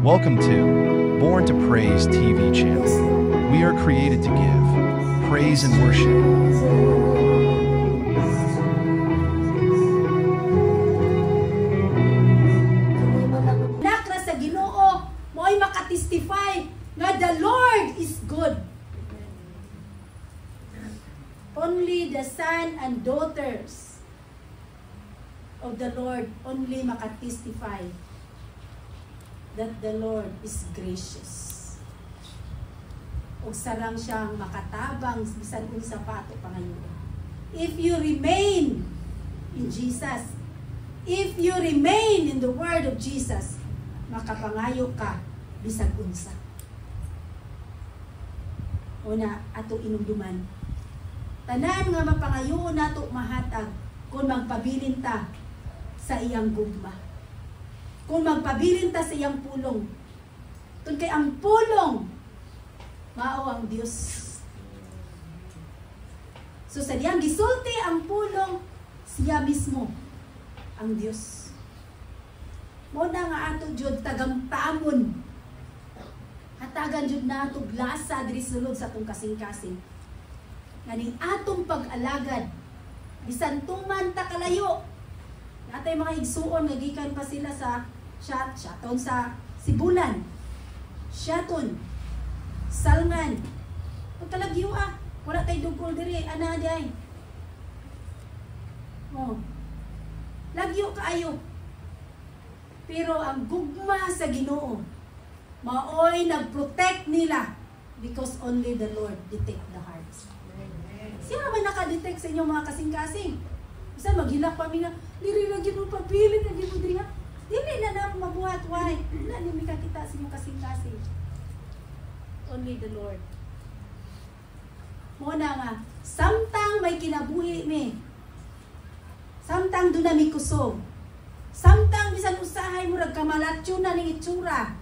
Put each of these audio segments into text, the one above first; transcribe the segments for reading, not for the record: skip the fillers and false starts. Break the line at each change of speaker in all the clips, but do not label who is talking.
Welcome to Born to Praise TV channel. We are created to give praise and worship.
Nakra sa Ginoo, mo'y makatestify nga the Lord is good. Only the son and daughters of the Lord only makatestify that the Lord is gracious. O sarang siyang makatabang bisan unsa pa ato pangayoon. If you remain in Jesus, if you remain in the word of Jesus, makapangayo ka bisan unsa. Una ato inumduman. Tanan nga mapangayoon nato mahatag kung magpabilin ta sa iyang gugma. Kung magpabilin ta sa iyang pulong. Tun kay ang pulong mao ang Dios. So sa diyang gisulti ang pulong, siya mismo ang Dios. Mo na nga ato jud tagamtamon. Hatagan jud nato glasa diri sulod sa atong kasing-kasing. Nganing atong pag-alagad bisan tuman ta kalayo. Natay mga igsuon nga gikan pa sila sa Shaton sa Sibulan, Shaton, Salngan. Pagkalagyo wala tay dugol diri, ana day. Oh. Lagyo kaayo. Pero ang gugma sa Ginoo, maoy nagprotect nila because only the Lord detect the hearts. Sino man nakadetect sa inyong mga kasing-kasing? Bisa maghilak pa nga, diri na gyud mo pabilin na gyud mo diri ha. Dili na na mabuhat why? Wala ni makakita sa inyong kasing-kasing. Only the Lord. Mo na nga, samtang may kinabuhi mi. Samtang doon na mi kusog. Samtang bisan usahay mo kamalatyo na ning itsura.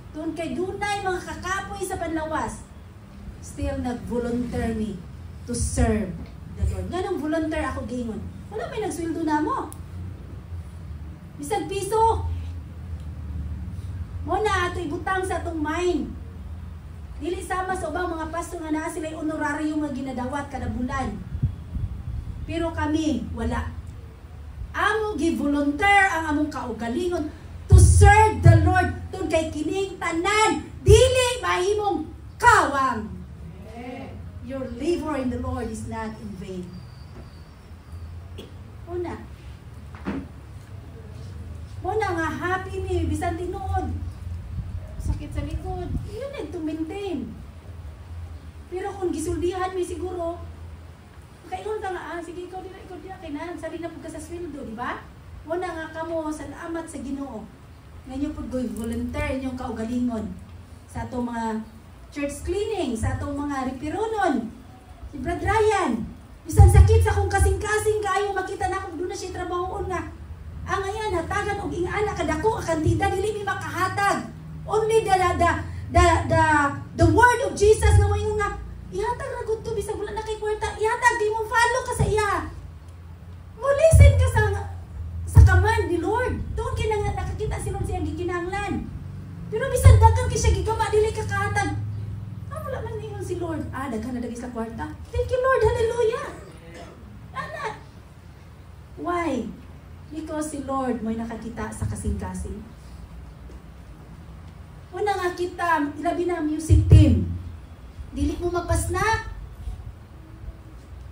Doon kay dunay mga kakapoy sa panlawas. Still nag-volunteer me to serve the Lord. Ganong volunteer ako gingon. Wala may nagsweldo na mo. Bisag piso. Mo na ato ibutang sa atong mind. Dili sama sa ubang mga pastor nga naa sila honorarium nga ginadawat kada bulan. Pero kami wala. Amo gi-volunteer ang among kaugalingon to serve the Lord tun kay kining tanan dili mahimong kawang. Your labor in the Lord is not in vain. Una nga happy mi bisan tinuod. Sakit sa likod. You need to maintain. Pero kung gisuldihan mi siguro, kaingon ka nga, sige ikaw dila kay nan sabi na pud ka sa sweldo, di ba? Una nga kamo salamat sa Ginoo. Nganyo pud goy volunteer inyong kaugalingon sa atong mga church cleaning, sa atong mga repironon. Si Brad Ryan, bisan sakit sa kong kasing-kasing kayo makita na kung doon na siya trabahoon nga. Ang ayan, hatagan og ingana kadako kantida dili mi makahatag. Only the word of Jesus nga moingon nga ihatag ra gud to bisag wala na kay kwarta. Ihatag di mo follow ka sa iya. Mo listen ka sa command ni Lord. Doon kay nakakita si Lord siya gikinahanglan. Pero bisan daghan kay siya gigama dili ka kahatag. Wala man ingon si Lord. Daghan na dagi sa kwarta. Thank you Lord. Hallelujah. Ana. Why? Because si Lord mo'y nakakita sa kasing-kasing. Una nga kita, ilabi na music team. Dili mo magpa-snack.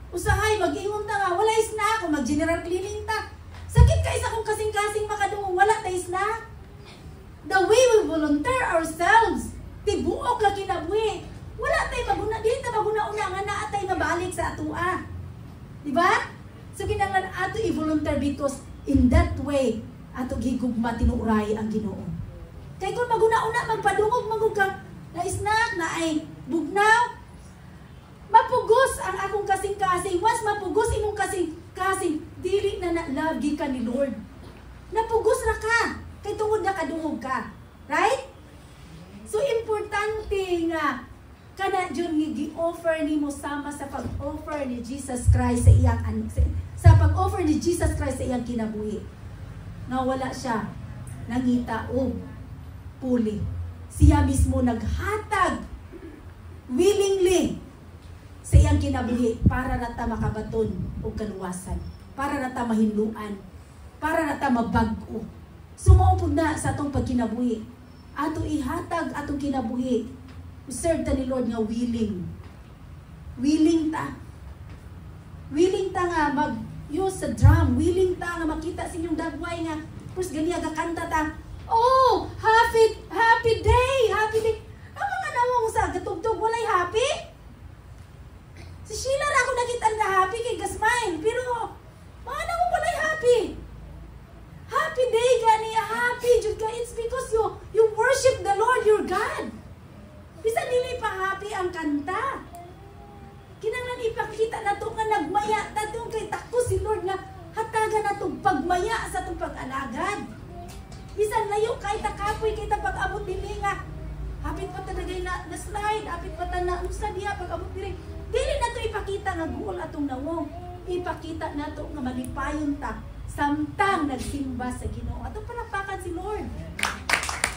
Usahay, mag-ingon ta nga, wala snack. Kung mag-general cleaning ta. Sakit ka isa kung kasing-kasing makadungong wala ta snack. The way we volunteer ourselves, tibuok la kinabuhi. Wala tayo maguna, dili ta maguna-una nga naa tayo mabalik sa atua. Diba? So kinahanglan ato i-volunteer because in that way, ato gigugma tinuray ang Ginoo. Kaya kung maguna-una, magpadungog, magugag, na snack, na ay bugnaw, mapugos ang akong kasing-kasing. Once mapugos imong kasing-kasing, dili na lagi ka ni Lord. Napugos na ka, kay tungod na kadungog ka. Right? So, importante nga, kana dyan gi-offer ni mo sama sa pag-offer ni Jesus Christ sa iyang sa pag-offer ni Jesus Christ sa iyang kinabuhi. Na wala siya nangita puli. Siya mismo naghatag willingly sa iyang kinabuhi para nata makabaton o kaluwasan, para nata mahinluan, para nata mabag-o. Sumaupod na sa atong pagkinabuhi. Ato ihatag atong kinabuhi. Serve ta ni Lord nga willing. Willing ta. Willing ta nga mag-use sa drum. Willing ta nga makita sa inyong dagway nga pus ganiya gakanta ta. Oh, happy day, happy day. Ang mga nawong sa gatugtog walay happy? Si Sheila ra ako nakita na happy kay Gasmine, pero mga nawong walay happy. Happy day gani, happy jud ka. It's because you worship the Lord your God. Bisan dili pa happy ang kanta. Kinahanglan ipakita nato nga nagmaya tato kay takos si Lord nga hatagan nato pagmaya sa atong pag-alagad. Bisan layo kay takapoy kay ta pag-abot dinhi nga hapit pa ta dagay na slide, hapit pa ta na unsa diha pag-abot diri. Dili nato ipakita nga goal atong nawong. Ipakita nato nga malipayon ta samtang nagsimba sa Ginoo. Atong palapakan si Lord.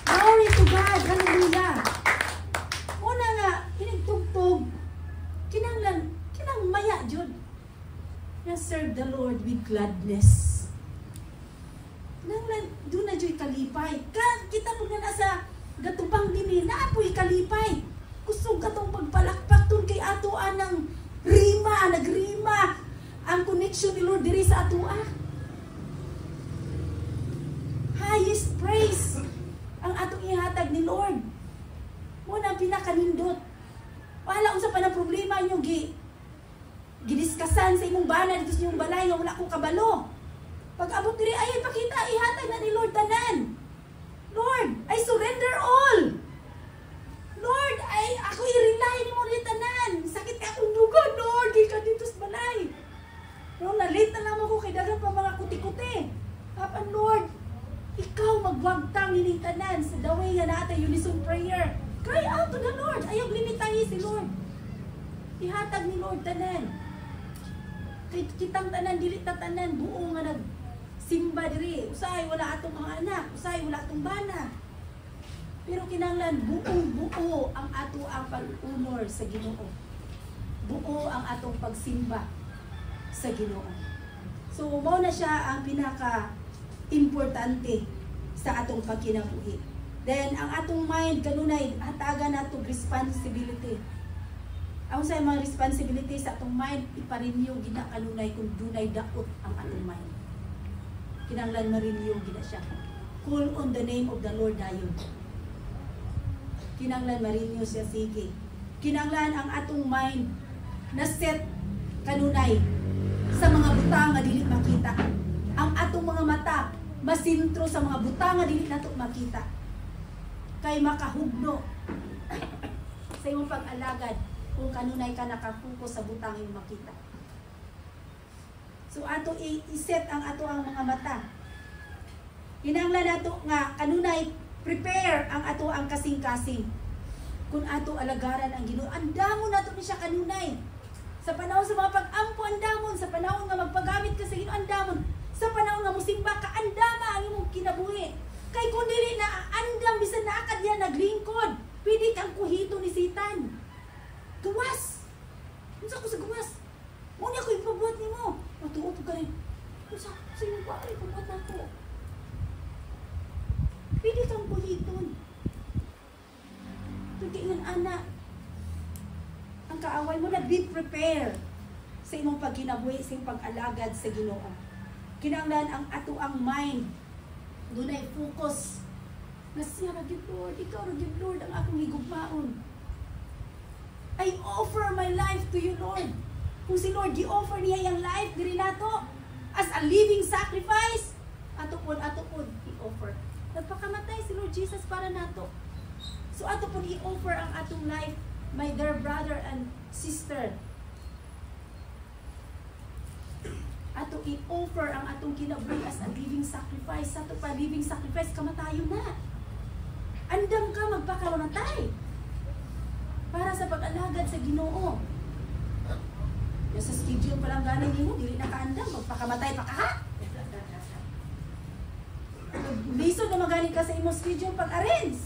Glory to God. Hallelujah. Una nga hinigtugtog kinang maya jud na serve the Lord with gladness. Kinanglan do na jud kalipay. Kita mo na sa gatubang dinhi naapoy kalipay. Kusog katong pagpalakpak tun kay ato anang nagrima ang connection ni Lord diri sa ato. Highest praise ang atong ihatag ni Lord. Muna pinakanindot. Wala unsa pa na problema inyo gidiskasan sa imong bana dito sa inyong balay nga wala ko kabalo. Pag abot diri ay pakita ihatag na ni Lord tanan. Lord, I surrender all. Lord, ako i-rely nimo ni tanan. Sakit ka akong dugo, Lord, di ka dito sa balay. No, na-late na lang ako kay dagan pa mga kuti-kuti. Hapan Lord, ikaw magwagtang ni tanan sa daway nga naata unison prayer. Cry out to the Lord. Ayaw limitahi si Lord. Ihatag ni Lord tanan. Kay kitang tanan dili ta tanan buo nga nagsimba diri. Usay wala atong mga anak, usay wala atong bana. Pero kinahanglan buong-buo ang ato ang pag-honor sa Ginoo. Buo ang atong pagsimba sa Ginoo. So mao na siya ang pinaka-importante sa atong pagkinabuhi. Then ang atong mind kanunay hatagan nato responsibility. Ang sa mga responsibility sa atong mind ipa-renew gina kanunay kung dunay daot ang atong mind. Kinahanglan ma-renew gina siya. Call on the name of the Lord dayon. Kinahanglan ma-renew siya sige. Kinahanglan ang atong mind na set kanunay sa mga butang nga dili makita. Ang atong mga mata masintro sa mga butang nga dili nato makita. Kay makahugno sa imong pag-alagad kung kanunay ka nakapokus sa butang imong makita. So ato i-set ang ato ang mga mata. Kinahanglan nato nga kanunay prepare ang ato ang kasing-kasing. Kung ato alagaran ang Ginoo, andamon nato ni siya kanunay. Sa panahon sa mga pag-ampo andamon, sa panahon nga magpagamit ka sa Ginoo andamon, sa panahon nga musimba ka andama ang imong kinabuhi. Kay kung dili na andam bisan naakad yan naglingkod, pwede kang kuhito ni Satan. Gawas. Unsa ko sa gawas? Muna ko ipabuhat nimo. Matuo po ka rin. Unsa sa imong pare ipabuhat nako. Pwede kang kuhiton. Tugiingon ana. Ang kaaway mo na be prepared sa imong pagkinabuhi, sa imong pag-alagad sa Ginoo. Kinahanglan ang ato ang mind dunay focus na siya ra gyud Lord, ikaw ra gyud Lord ang akong higugmaon. I offer my life to you, Lord. Kung si Lord gi-offer niya yang life diri nato as a living sacrifice, ato pod i-offer. Nagpakamatay si Lord Jesus para nato. So ato pod i-offer ang atong life, my dear brother and sister. Ato i-offer ang atong kinabuhi as a living sacrifice. Sa ato pa living sacrifice, kamatayon na. Andam ka magpakamatay para sa pag-alagad sa Ginoo. Yung sa schedule pa lang ganay mo, dili na kaandam, magpakamatay pa ka ha? Lisod na magaling ka sa imong schedule pag-arrange.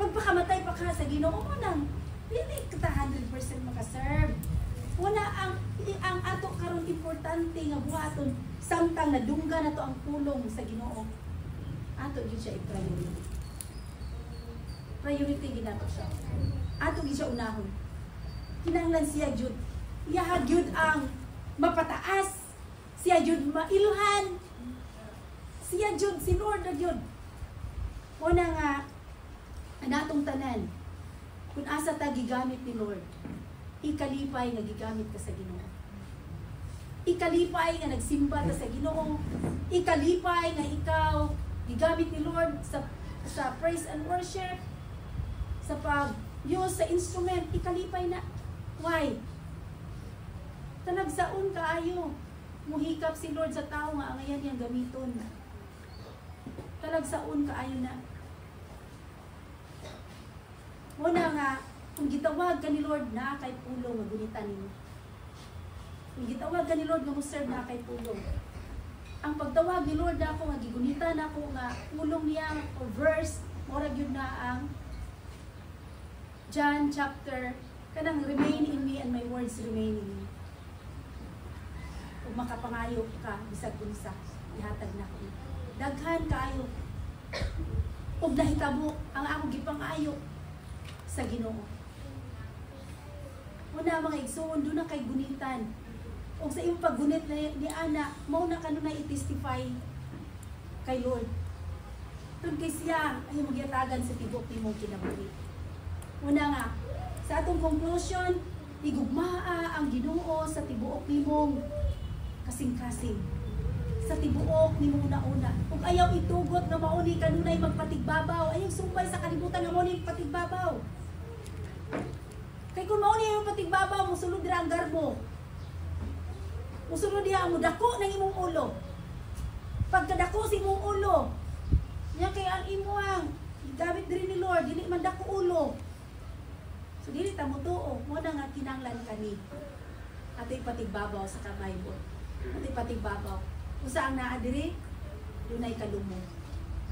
Pagpakamatay pa ka sa Ginoo mo nang dili ka 100% makaserve. Wala ang ato karon importante nga buhaton samtang nadungga na to ang pulong sa Ginoo. Ato gyud siya i-priority. Priority gyud nato siya. Ato gyud siya unahon. Kinahanglan siya gyud. Iya gyud ang mapataas. Siya gyud mailhan. Siya gyud si Lord na gyud. Una nga anatong tanan kung asa ta gigamit ni Lord, ikalipay nga gigamit ka sa Ginoo. Ikalipay nga nagsimba ta sa Ginoo. Ikalipay nga ikaw gigamit ni Lord sa praise and worship, sa pag-use sa instrument, ikalipay na. Why? Tanagsaon kaayo. Muhikap si Lord sa tao nga ang ayan niyang gamiton. Talagsaon kaayo na. Muna nga, kung gitawag ka ni Lord na kay pulong, magunitan ninyo. Kung gitawag ka ni Lord nga mo-serve na kay pulong. Ang pagtawag ni Lord na ako, nga gigunitan ako, nga pulong niya, o verse, morag yun na ang John chapter, kanang remain in me and my words remain in me. Kung makapangayo ka, bisag kunsa, ihatag na ko. Daghan kaayo. Kung nahitabo, ang akong gipangayo sa Ginoo. Una mga igsoon, doon na kay gunitan. O sa iyong paggunit ni Ana, mauna ka na i-testify kay Lord. Doon kay siya, ay magyatagan sa tibok ni mong kinabuhi. Una nga, sa atong conclusion, igugmaa ang Ginoo sa tibuok ni mong kasing-kasing. Sa tibuok ni mong una-una. Kung ayaw itugot na mauni kanunay magpatigbabaw, ayaw sumpay sa kalibutan na mauni magpatigbabaw. Kaya kung mauni yung patigbabaw, musulod dira ang garbo. Musulod diha mo dako ng imong ulo. Pagkadako sa imong ulo, niya kay ang imuang gamit diri ni Lord, dili man dako ulo. So dili ta mo tuo, mo na nga kinahanglan kani. Ato'y patigbabaw sa kamay mo. Ato'y patigbabaw. Kung saan naa diri, dunay kalumo.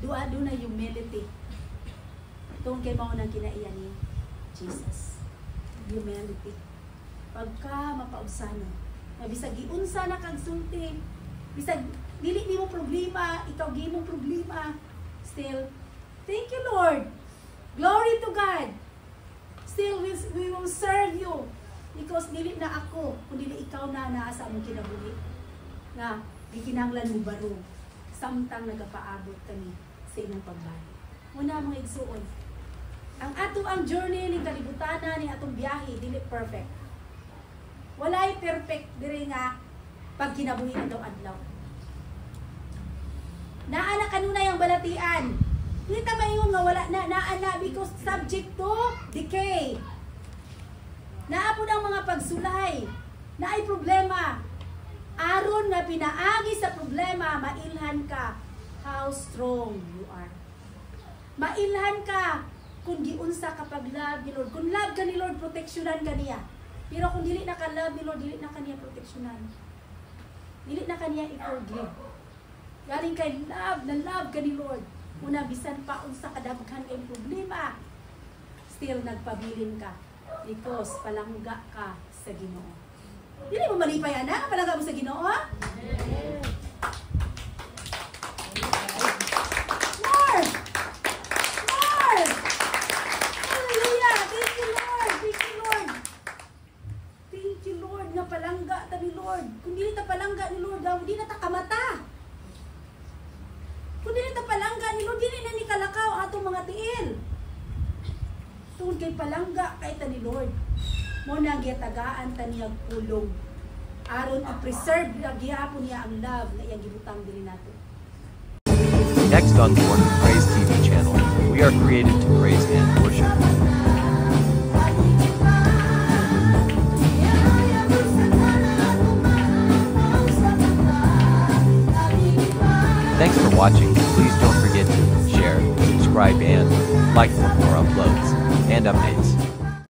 Dunay humility. Tungkol kay mao nang kinaiyan ni Jesus. Humility. Pagka mapaubsana, bisag giunsa na kag sulti, bisag dili nimo problema, ikaw gimong problema, still thank you Lord. Glory to God. Still we will serve you because dili na ako, kundi ikaw na naa sa among kinabuhi. Nga gikinahanglan mo baro samtang nagapaabot kami sa imong pagbalik. Una mga igsuon, ang ato ang journey ni kalibutana ni atong biyahe dili perfect. Walay perfect diri nga pag kinabuhi adlaw-adlaw. Naa na kanunay ang balatian. Dili ta maingon nga wala na because subject to decay. Naa pud ang mga pagsulay. Naay problema. Aron nga pinaagi sa problema, mailhan ka how strong you are. Mailhan ka kung giunsa kapag love ni Lord. Kung love ka ni Lord, proteksyonan ka niya. Pero kung dili na ka love ni Lord, dili na ka niya proteksyonan. Dili na ka niya i-forgive. Galing kay love, na love ka ni Lord. Una, bisan pa unsa kadaghan kay problema, still nagpabilin ka. Because palangga ka sa Ginoo. Dili mo malipay, ana? Palangga mo sa Ginoo? Yeah. Palangga ta ni Lord. Kung dili ta palangga ni Lord, di na ta kamata. Kung dili ta palangga ni Lord, dili na ni kalakaw atong mga tiil. Tungod kay palangga kay ta ni Lord, mo na giyatagaan ta niya pulong. Aron i-preserve gihapon niya ang love na iyang gibutang diri nato.
Next on Born to Praise TV channel, we are created to praise and worship. Thanks for watching. Please don't forget to share, subscribe and like for more uploads and updates.